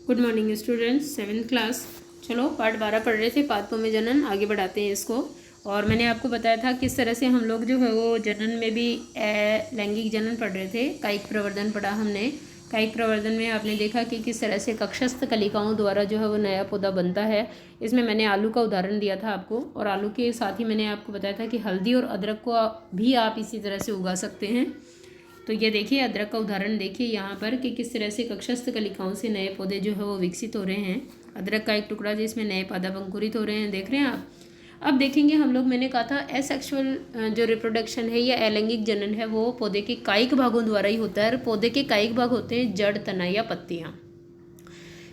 Good morning students, 7th class. चलो part 12 पढ़ रहे थे, पादपों में जनन। आगे बढ़ाते हैं इसको। और मैंने आपको बताया था किस तरह से हम लोग जो है वो जनन में भी लैंगिक जनन पढ़ रहे थे। कायिक प्रवर्धन पढ़ा हमने। कायिक प्रवर्धन में आपने देखा कि किस तरह से कक्षस्थ कलिकाओं द्वारा जो है वो नया पौधा बनता है। इसमें मैंने आलू का उदाहरण दिया था आपको, और आलू के साथ ही मैंने आपको बताया था कि हल्दी और अदरक को भी आप इसी तरह से उगा सकते हैं। तो ये देखिए अदरक का उदाहरण देखिए यहाँ पर कि किस तरह से कक्षस्थ कलिकाओं से नए पौधे जो है वो विकसित हो रहे हैं। अदरक का एक टुकड़ा जिसमें नए पादप अंकुरित हो रहे हैं, देख रहे हैं आप। अब देखेंगे हम लोग, मैंने कहा था एसेक्सुअल जो रिप्रोडक्शन है या अलैंगिक जनन है वो पौधे के कायिक भागों द्वारा ही होता है। और पौधे के कायिक भाग होते हैं जड़, तना या पत्तियाँ।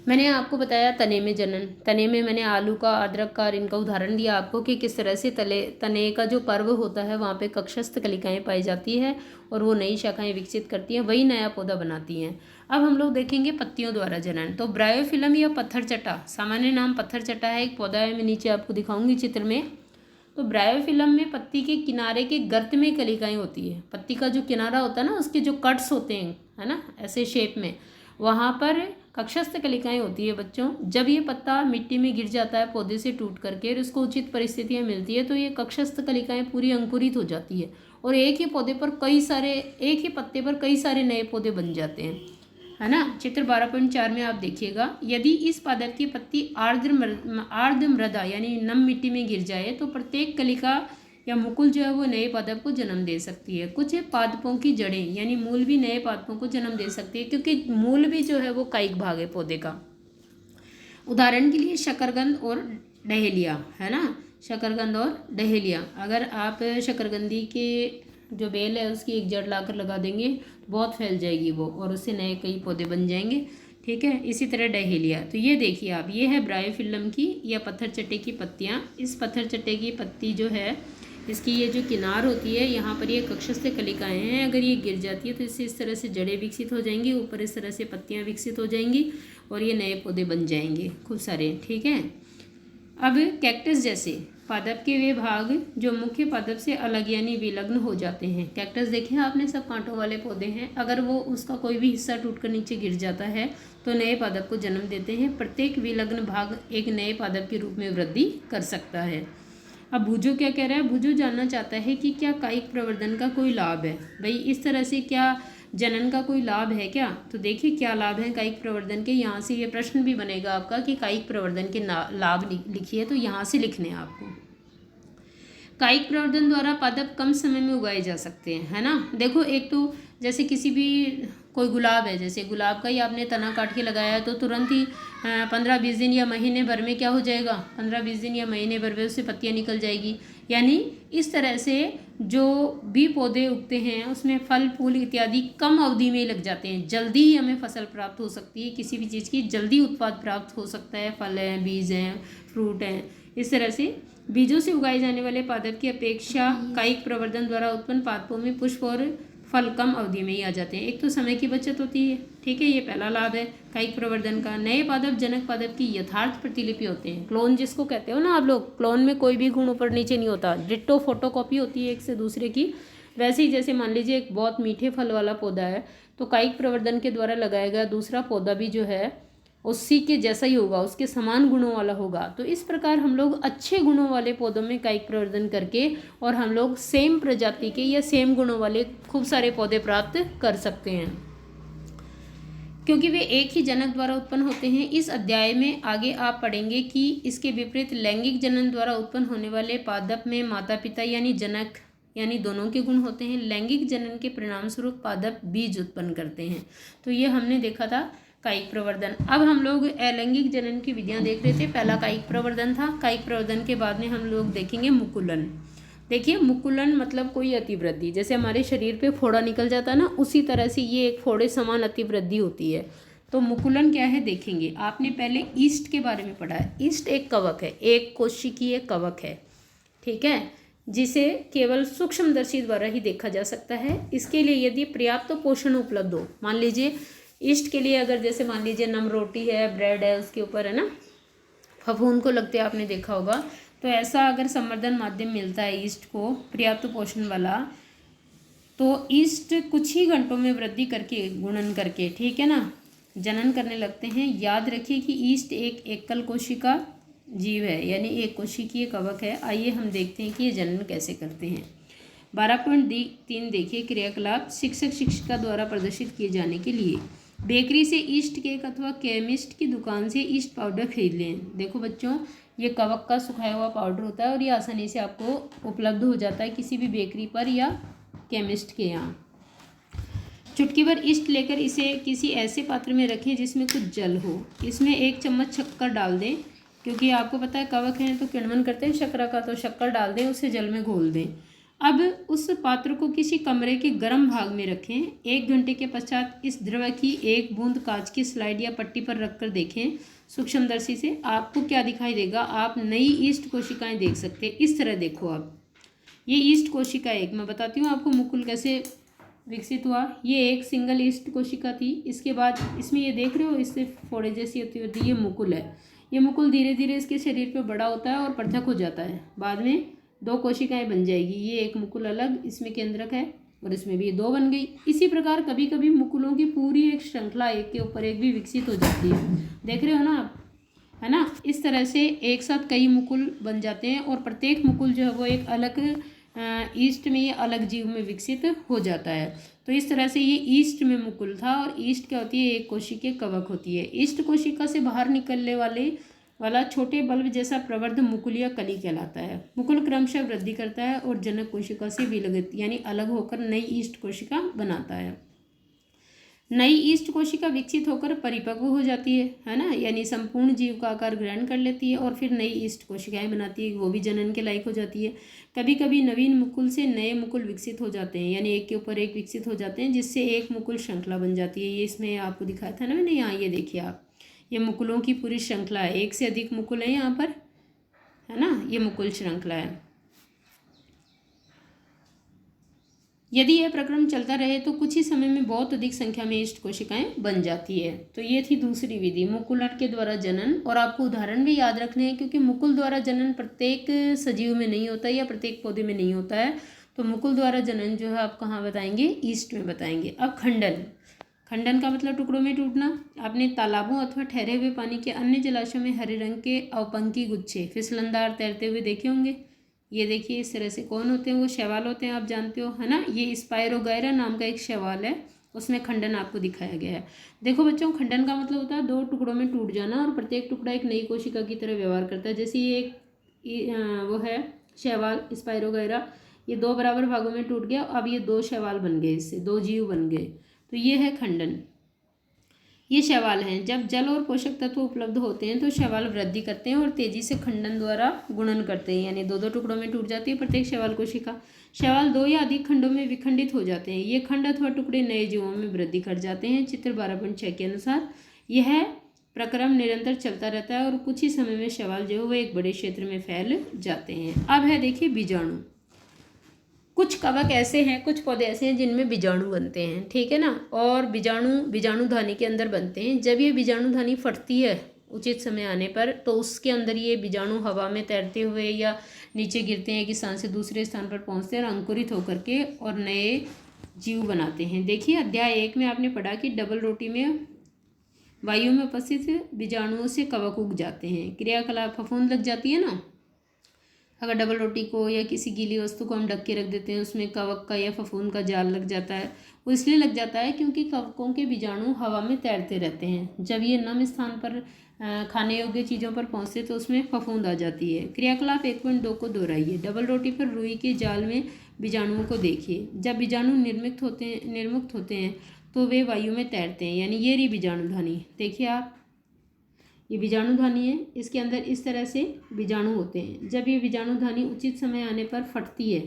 मैंने आपको बताया तने में जनन। तने में मैंने आलू का, अदरक का और इनका उदाहरण दिया आपको कि किस तरह से तने का जो पर्व होता है वहाँ पे कक्षस्थ कलिकाएं पाई जाती है और वो नई शाखाएं विकसित करती हैं, वही नया पौधा बनाती हैं। अब हम लोग देखेंगे पत्तियों द्वारा जनन। तो ब्रायोफिलम या पत्थर चट्टा, सामान्य नाम पत्थर चट्टा है, एक पौधा है, मैं नीचे आपको दिखाऊंगी चित्र में। तो ब्रायोफिलम में पत्ती के किनारे के गर्त में कलिकाएं होती है। पत्ती का जो किनारा होता है ना, उसके जो कट्स होते हैं, है ना, ऐसे शेप में, वहाँ पर कक्षस्थ कलिकाएं होती है बच्चों। जब ये पत्ता मिट्टी में गिर जाता है पौधे से टूट करके और उसको उचित परिस्थितियाँ मिलती है तो ये कक्षस्थ कलिकाएं पूरी अंकुरित हो जाती है और एक ही पौधे पर एक ही पत्ते पर कई सारे नए पौधे बन जाते हैं, है ना। चित्र 12.4 में आप देखिएगा, यदि इस पादप की पत्ती आर्द्र मृदा यानी नम मिट्टी में गिर जाए तो प्रत्येक कलिका या मुकुल जो है वो नए पादप को जन्म दे सकती है। कुछ पादपों की जड़ें यानी मूल भी नए पादपों को जन्म दे सकती है, क्योंकि मूल भी जो है वो कायिक भाग है पौधे का। उदाहरण के लिए शकरकंद और डहेलिया, है ना, शकरकंद और डहेलिया। अगर आप शकरकंदी के जो बेल है उसकी एक जड़ लाकर लगा देंगे तो बहुत फैल जाएगी वो, और उससे नए कई पौधे बन जाएंगे। ठीक है, इसी तरह डहेलिया। तो ये देखिए आप, ये है ब्रायोफिलम की या पत्थर चट्टे की पत्तियाँ। इस पत्थर चट्टे की पत्ती जो है, इसकी ये जो किनार होती है यहाँ पर ये कक्षस्थ कलिकाएं हैं, अगर ये गिर जाती है तो इससे इस तरह से जड़ें विकसित हो जाएंगी, ऊपर इस तरह से पत्तियाँ विकसित हो जाएंगी और ये नए पौधे बन जाएंगे खूब सारे। ठीक है। अब कैक्टस जैसे पादप के वे भाग जो मुख्य पादप से अलग यानी विलग्न हो जाते हैं। कैक्टस देखें आपने, सब कांटों वाले पौधे हैं, अगर वो उसका कोई भी हिस्सा टूटकर नीचे गिर जाता है तो नए पादप को जन्म देते हैं। प्रत्येक विलग्न भाग एक नए पादप के रूप में वृद्धि कर सकता है। अब भूजो क्या कह रहा है, भूजो जानना चाहता है कि क्या कायिक प्रवर्धन का कोई लाभ है। भाई इस तरह से क्या जनन का कोई लाभ है क्या। तो देखिए क्या लाभ है कायिक प्रवर्धन के। यहाँ से ये प्रश्न भी बनेगा आपका कि कायिक प्रवर्धन के लाभ लिखिए, तो यहाँ से लिखने हैं आपको। कायिक प्रवर्धन द्वारा पादप कम समय में उगाए जा सकते हैं, है ना। देखो एक तो जैसे किसी भी कोई गुलाब है, जैसे गुलाब का ही आपने तना काट के लगाया है तो तुरंत ही 15-20 दिन या महीने भर में क्या हो जाएगा, 15-20 दिन या महीने भर में उससे पत्तियाँ निकल जाएगी। यानी इस तरह से जो भी पौधे उगते हैं उसमें फल फूल इत्यादि कम अवधि में लग जाते हैं। जल्दी ही हमें फसल प्राप्त हो सकती है, किसी भी चीज़ की जल्दी उत्पाद प्राप्त हो सकता है। फल हैं, बीज हैं, फ्रूट हैं। इस तरह से बीजों से उगाए जाने वाले पादप की अपेक्षा कायिक प्रवर्धन द्वारा उत्पन्न पादपों में पुष्प और फल कम अवधि में ही आ जाते हैं। एक तो समय की बचत होती है, ठीक है, ये पहला लाभ है कायिक प्रवर्धन का। नए पादप जनक पादप की यथार्थ प्रतिलिपि होते हैं। क्लोन जिसको कहते हो ना आप लोग, क्लोन में कोई भी गुण ऊपर नीचे नहीं होता, डिट्टो फोटोकॉपी होती है एक से दूसरे की। वैसे ही जैसे मान लीजिए एक बहुत मीठे फल वाला पौधा है तो कायिक प्रवर्धन के द्वारा लगाया गया दूसरा पौधा भी जो है उसी के जैसा ही होगा, उसके समान गुणों वाला होगा। तो इस प्रकार हम लोग अच्छे गुणों वाले पौधों में कायिक प्रवर्धन करके और हम लोग सेम प्रजाति के या सेम गुणों वाले खूब सारे पौधे प्राप्त कर सकते हैं, क्योंकि वे एक ही जनक द्वारा उत्पन्न होते हैं। इस अध्याय में आगे आप पढ़ेंगे कि इसके विपरीत लैंगिक जनन द्वारा उत्पन्न होने वाले पादप में माता पिता यानी जनक यानी दोनों के गुण होते हैं। लैंगिक जनन के परिणाम स्वरूप पादप बीज उत्पन्न करते हैं। तो ये हमने देखा था कायिक प्रवर्धन। अब हम लोग अलैंगिक जनन की विधियां देख रहे थे। पहला कायिक प्रवर्धन था। कायिक प्रवर्धन के बाद में हम लोग देखेंगे मुकुलन। देखिए मुकुलन मतलब कोई अतिवृद्धि, जैसे हमारे शरीर पे फोड़ा निकल जाता है ना, उसी तरह से ये एक फोड़े समान अतिवृद्धि होती है। तो मुकुलन क्या है देखेंगे। आपने पहले ईस्ट के बारे में पढ़ा है। ईस्ट एक कवक है, एक कोशिकीय कवक है, ठीक है, जिसे केवल सूक्ष्मदर्शी द्वारा ही देखा जा सकता है। इसके लिए यदि पर्याप्त पोषण उपलब्ध हो, मान लीजिए ईस्ट के लिए अगर जैसे मान लीजिए नम रोटी है, ब्रेड है, उसके ऊपर है ना फफूंद को लगते आपने देखा होगा, तो ऐसा अगर संवर्धन माध्यम मिलता है ईस्ट को पर्याप्त पोषण वाला, तो ईस्ट कुछ ही घंटों में वृद्धि करके गुणन करके, ठीक है ना, जनन करने लगते हैं। याद रखिए कि ईस्ट एक एकल कोशिका जीव है, यानी एक कोशिकीय कवक है। आइए हम देखते हैं कि ये जनन कैसे करते हैं। 12.3 देखिए, क्रियाकलाप शिक्षक शिक्षिका द्वारा प्रदर्शित किए जाने के लिए बेकरी से ईस्ट केक अथवा केमिस्ट की दुकान से ईस्ट पाउडर खरीद लें। देखो बच्चों, ये कवक का सुखाया हुआ पाउडर होता है और ये आसानी से आपको उपलब्ध हो जाता है किसी भी बेकरी पर या केमिस्ट के यहाँ। चुटकी भर ईस्ट लेकर इसे किसी ऐसे पात्र में रखें जिसमें कुछ जल हो। इसमें 1 चम्मच शक्कर डाल दें, क्योंकि आपको पता है कवक हैं तो किण्वन करते हैं शर्करा का, तो शक्कर डाल दें, उसे जल में घोल दें। अब उस पात्र को किसी कमरे के गर्म भाग में रखें। 1 घंटे के पश्चात इस द्रव की 1 बूंद कांच की स्लाइड या पट्टी पर रखकर देखें सूक्ष्मदर्शी से। आपको क्या दिखाई देगा? आप नई ईस्ट कोशिकाएं देख सकते हैं। इस तरह देखो आप, ये ईस्ट कोशिका एक, मैं बताती हूँ आपको मुकुल कैसे विकसित हुआ। ये एक सिंगल ईस्ट कोशिका थी। इसके बाद इसमें ये देख रहे हो, इससे फोड़े जैसी होती है, ये मुकुल है। ये मुकुल धीरे धीरे इसके शरीर पे बड़ा होता है और पृथक हो जाता है। बाद में 2 कोशिकाएं बन जाएगी। ये एक मुकुल अलग इसमें केंद्रक है और इसमें भी 2 बन गई। इसी प्रकार कभी कभी मुकुलों की पूरी एक श्रृंखला एक के ऊपर एक भी विकसित हो जाती है। देख रहे हो ना आप, है ना? इस तरह से एक साथ कई मुकुल बन जाते हैं और प्रत्येक मुकुल जो है वो एक अलग ईस्ट में, ये अलग जीव में विकसित हो जाता है। तो इस तरह से ये ईस्ट में मुकुल था। और ईस्ट क्या होती है? एक कोशिकीय कवक होती है। ईस्ट कोशिका से बाहर निकलने वाला छोटे बल्ब जैसा प्रवर्ध मुकुल या कली कहलाता है। मुकुल क्रमशः वृद्धि करता है और जनक कोशिका से विलगित यानी अलग होकर नई ईस्ट कोशिका बनाता है। नई ईस्ट कोशिका विकसित होकर परिपक्व हो जाती है ना, यानी संपूर्ण जीव का आकार ग्रहण कर लेती है और फिर नई ईस्ट कोशिकाएं बनाती है, वो भी जनन के लायक हो जाती है। कभी कभी नवीन मुकुल से नए मुकुल विकसित हो जाते हैं, यानी एक के ऊपर एक विकसित हो जाते हैं, जिससे एक मुकुल श्रृंखला बन जाती है। ये इसमें आपको दिखाया था ना मैंने, यहाँ ये देखिए आप, ये मुकुलों की पूरी श्रृंखला है। 1 से अधिक मुकुल है यहाँ पर, है ना, ये मुकुल श्रृंखला है। यदि यह प्रक्रम चलता रहे तो कुछ ही समय में बहुत अधिक संख्या में ईस्ट कोशिकाएं बन जाती है। तो ये थी दूसरी विधि, मुकुलन के द्वारा जनन। और आपको उदाहरण भी याद रखने हैं, क्योंकि मुकुल द्वारा जनन प्रत्येक सजीव में नहीं होता है या प्रत्येक पौधे में नहीं होता है। तो मुकुल द्वारा जनन जो है आप कहाँ बताएंगे? ईस्ट में बताएंगे। अब खंडन। खंडन का मतलब टुकड़ों में टूटना। आपने तालाबों अथवा ठहरे हुए पानी के अन्य जलाशयों में हरे रंग के अवपंकी गुच्छे फिसलनदार तैरते हुए देखे होंगे। ये देखिए इस तरह से कौन होते हैं? वो शैवाल होते हैं, आप जानते हो, है ना। ये स्पायरोगायरा नाम का एक शैवाल है, उसमें खंडन आपको दिखाया गया है। देखो बच्चों, खंडन का मतलब होता है 2 टुकड़ों में टूट जाना और प्रत्येक टुकड़ा एक नई कोशिका की तरह व्यवहार करता है। जैसे ये एक वो है शैवाल स्पायरोगायरा, ये 2 बराबर भागों में टूट गया, अब ये 2 शैवाल बन गए, इससे 2 जीव बन गए। तो ये है खंडन। ये शैवाल हैं। जब जल और पोषक तत्व उपलब्ध होते हैं तो शैवाल वृद्धि करते हैं और तेजी से खंडन द्वारा गुणन करते हैं, यानी 2-2 टुकड़ों में टूट जाती है प्रत्येक शैवाल कोशिका। शैवाल 2 या अधिक खंडों में विखंडित हो जाते हैं। ये खंड अथवा टुकड़े नए जीवों में वृद्धि कर जाते हैं। चित्र 12.6 के अनुसार यह प्रक्रम निरंतर चलता रहता है और कुछ ही समय में शैवाल जो है वो एक बड़े क्षेत्र में फैल जाते हैं। अब है देखिए बीजाणु। कुछ कवक ऐसे हैं, कुछ पौधे ऐसे हैं जिनमें बीजाणु बनते हैं, ठीक है ना। और बीजाणुधानी के अंदर बनते हैं। जब ये बीजाणुधानी फटती है उचित समय आने पर, तो उसके अंदर ये बीजाणु हवा में तैरते हुए या नीचे गिरते हैं, एक स्थान से दूसरे स्थान पर पहुंचते हैं और अंकुरित होकर के और नए जीव बनाते हैं। देखिए अध्याय 1 में आपने पढ़ा कि डबल रोटी में वायु में उपस्थित बीजाणुओं से कवक उग जाते हैं। क्रियाकलाप फफूंद लग जाती है ना। अगर डबल रोटी को या किसी गीली वस्तु को हम ढक के रख देते हैं, उसमें कवक का या फफूंद का जाल लग जाता है। वो इसलिए लग जाता है क्योंकि कवकों के बीजाणु हवा में तैरते रहते हैं। जब ये नम स्थान पर खाने योग्य चीज़ों पर पहुँचते तो उसमें फफूंद आ जाती है। क्रियाकलाप 1.2 को दोहराइए। डबल रोटी पर रुई के जाल में बीजाणुओं को देखिए। जब बीजाणु निर्मुक्त होते हैं तो वे वायु में तैरते हैं, यानी ये रही बीजाणुधानी। देखिए आप, ये बीजाणुधानी है, इसके अंदर इस तरह से बीजाणु होते हैं। जब ये बीजाणुधानी उचित समय आने पर फटती है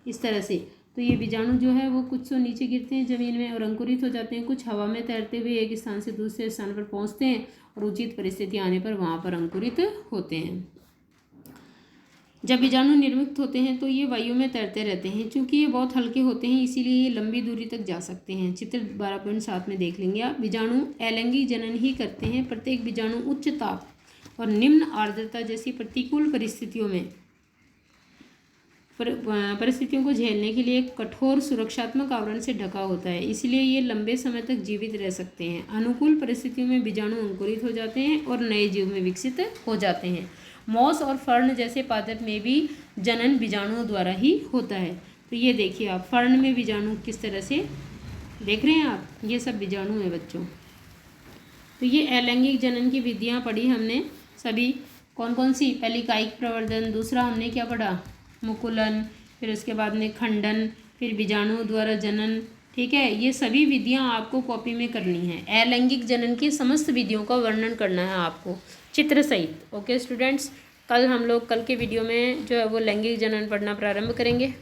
इस तरह से, तो ये बीजाणु जो है वो कुछ तो नीचे गिरते हैं जमीन में और अंकुरित हो जाते हैं, कुछ हवा में तैरते हुए एक स्थान से दूसरे स्थान पर पहुंचते हैं और उचित परिस्थिति आने पर वहाँ पर अंकुरित होते हैं। जब बीजाणु निर्मुक्त होते हैं तो ये वायु में तैरते रहते हैं। चूँकि ये बहुत हल्के होते हैं इसीलिए ये लंबी दूरी तक जा सकते हैं। चित्र 12.7 में देख लेंगे आप। बीजाणु अलैंगिक जनन ही करते हैं। प्रत्येक बीजाणु उच्च ताप और निम्न आर्द्रता जैसी प्रतिकूल परिस्थितियों में परिस्थितियों को झेलने के लिए एक कठोर सुरक्षात्मक आवरण से ढका होता है, इसलिए ये लंबे समय तक जीवित रह सकते हैं। अनुकूल परिस्थितियों में बीजाणु अंकुरित हो जाते हैं और नए जीव में विकसित हो जाते हैं। मॉस और फर्न जैसे पादप में भी जनन बीजाणुओं द्वारा ही होता है। तो ये देखिए आप, फर्न में बीजाणु किस तरह से देख रहे हैं आप, ये सब बीजाणु है बच्चों। तो ये अलैंगिक जनन की विधियाँ पढ़ी हमने सभी, कौन कौन सी, पहली कायिक प्रवर्धन, दूसरा हमने क्या पढ़ा, मुकुलन, फिर उसके बाद में खंडन, फिर बीजाणु द्वारा जनन। ठीक है, ये सभी विधियां आपको कॉपी में करनी है। अलैंगिक जनन की समस्त विधियों का वर्णन करना है आपको चित्र सहित। ओके स्टूडेंट्स, कल हम लोग कल के वीडियो में जो है वो लैंगिक जनन पढ़ना प्रारंभ करेंगे।